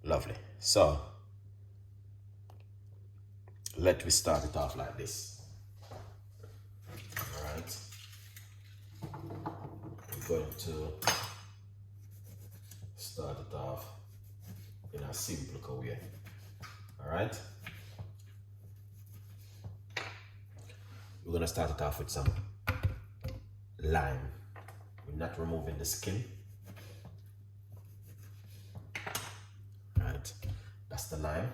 Lovely. So let me start it off like this. All right. We're going to start it off in a simple way. All right. We're going to start it off with some lime. We're not removing the skin. All right. That's the lime.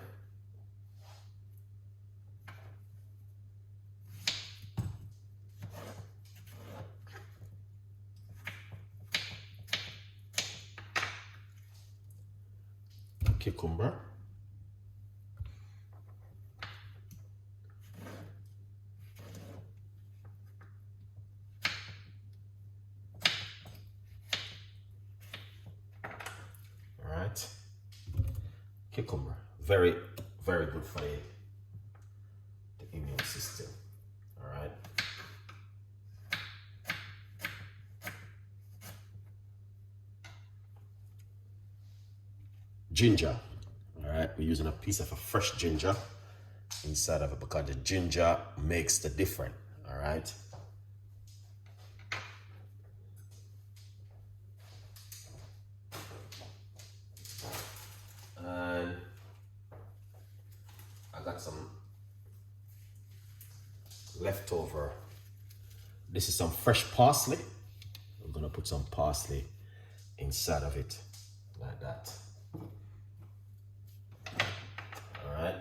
Cucumber. All right. Cucumber, very, very good for the immune system. All right. Ginger. All right, we're using a piece of a fresh ginger inside of it because the ginger makes the difference. All right. And I got some leftover. This is some fresh parsley. I'm gonna put some parsley inside of it like that. All right.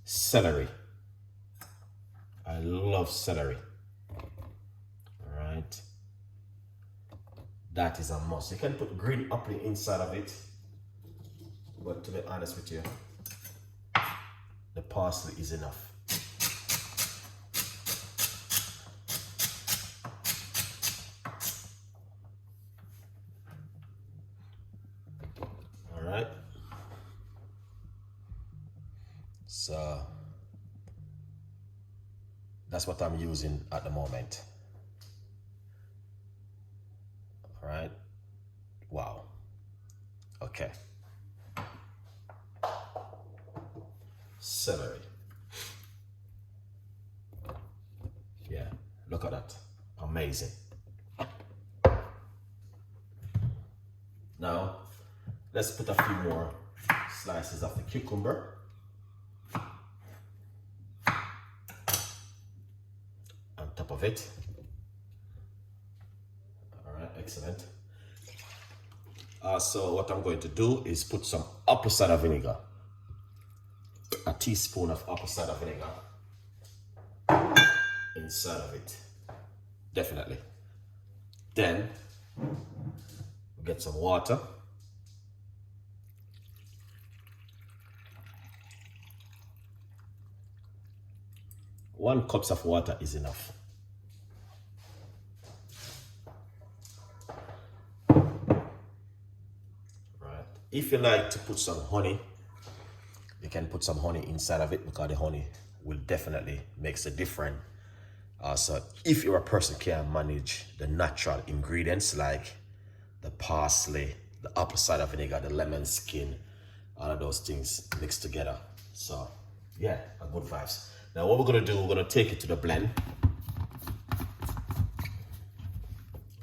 Celery. I love celery. All right. That is a must. You can put green apple inside of it, but to be honest with you, the parsley is enough. All right. So that's what I'm using at the moment. All right. Wow. Okay. Celery. Yeah, look at that. Amazing. Now, let's put a few more slices of the cucumber. On top of it. All right, excellent. So what I'm going to do is put some apple cider vinegar. A teaspoon of apple cider vinegar inside of it. Definitely. Then we get some water. One cup of water is enough. Right. If you like to put some honey, you can put some honey inside of it because the honey will definitely makes a difference. So if you're a person who can manage the natural ingredients like the parsley, the apple cider vinegar, the lemon skin, all of those things mixed together. So yeah, a good vibes. Now what we're gonna do, we're gonna take it to the blend.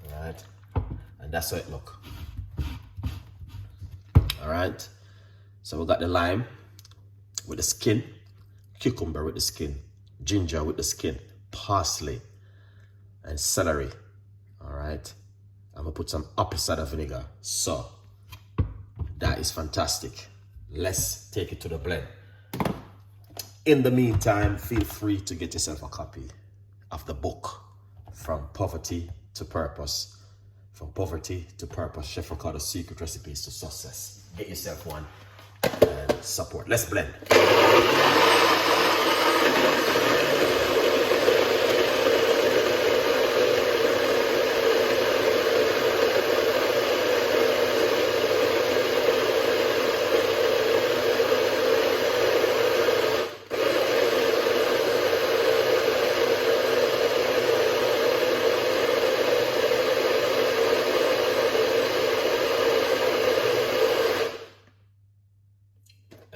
All right, and that's how it look. All right, so we got the lime with the skin, cucumber with the skin, ginger with the skin, parsley, and celery. All right, I'm gonna put some apple cider vinegar. So that is fantastic. Let's take it to the blend. In the meantime, feel free to get yourself a copy of the book, From Poverty to Purpose. From Poverty to Purpose, Chef Ricardo Secret Recipes to Success. Get yourself one and support. Let's blend.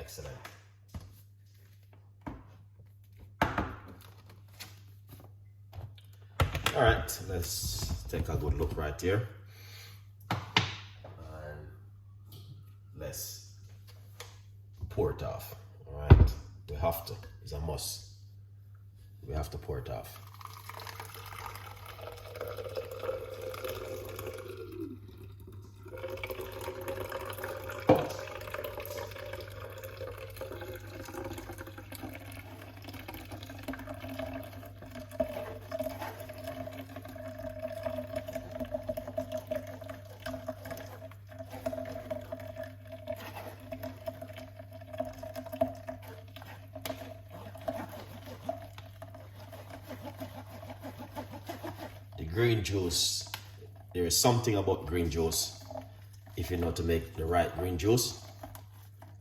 Excellent. All right, let's take a good look right here. And let's pour it off. All right, we have to, it's a must. We have to pour it off. The green juice, there is something about green juice if you know to make the right green juice.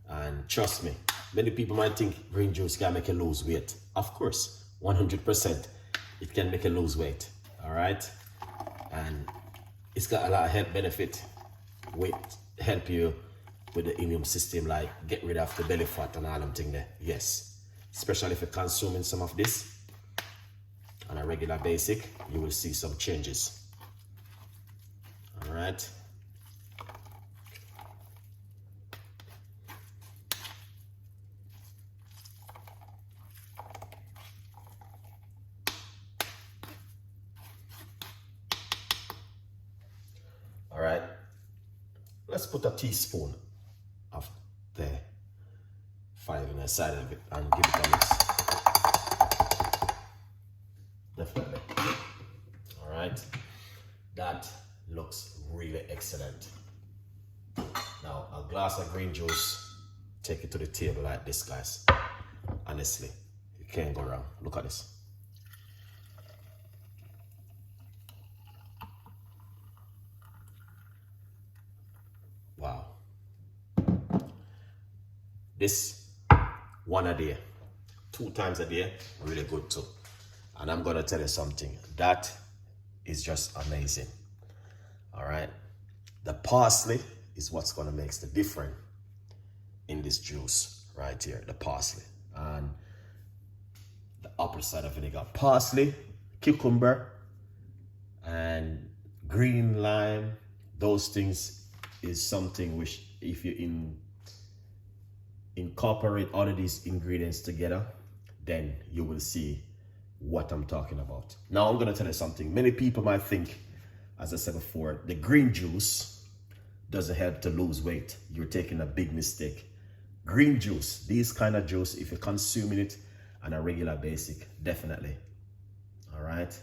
And trust me, many people might think green juice can make you lose weight. Of course, 100% it can make you lose weight. All right, and it's got a lot of health benefit. Help you with the immune system, like get rid of the belly fat and all them thing there. Yes, especially if you're consuming some of this on a regular basis, you will see some changes. All right. All right. Let's put a teaspoon of the five on the side of it and give it a mix. Definitely. All right. That looks really excellent. Now, a glass of green juice, take it to the table like this, guys. Honestly, you can't go wrong. Look at this. Wow. This one a day, 2 times a day, really good too. And I'm gonna tell you something, that is just amazing. All right, the parsley is what's gonna make the difference in this juice right here, the parsley. And the apple cider vinegar, parsley, cucumber, and green lime, those things is something which if you incorporate all of these ingredients together, then you will see what I'm talking about. Now I'm going to tell you something. Many people might think, as I said before, the green juice doesn't help to lose weight. You're taking a big mistake. Green juice, this kind of juice, if you're consuming it on a regular basis, definitely. All right.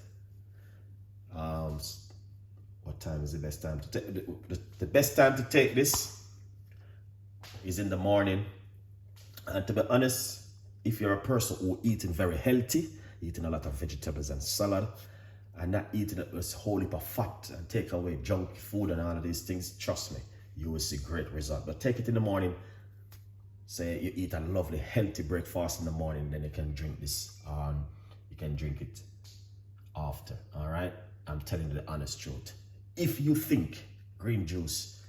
What time is the best time to take? The best time to take this is in the morning. And to be honest, if you're a person who eating very healthy, eating a lot of vegetables and salad, and not eating it with a whole heap of fat and take away junk food and all of these things, trust me, you will see great result. But take it in the morning. Say you eat a lovely healthy breakfast in the morning, then you can drink this. You can drink it after. All right, I'm telling you the honest truth. If you think green juice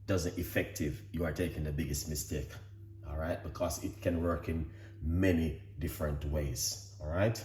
doesn't effective, you are taking the biggest mistake. All right, because it can work in many different ways. All right.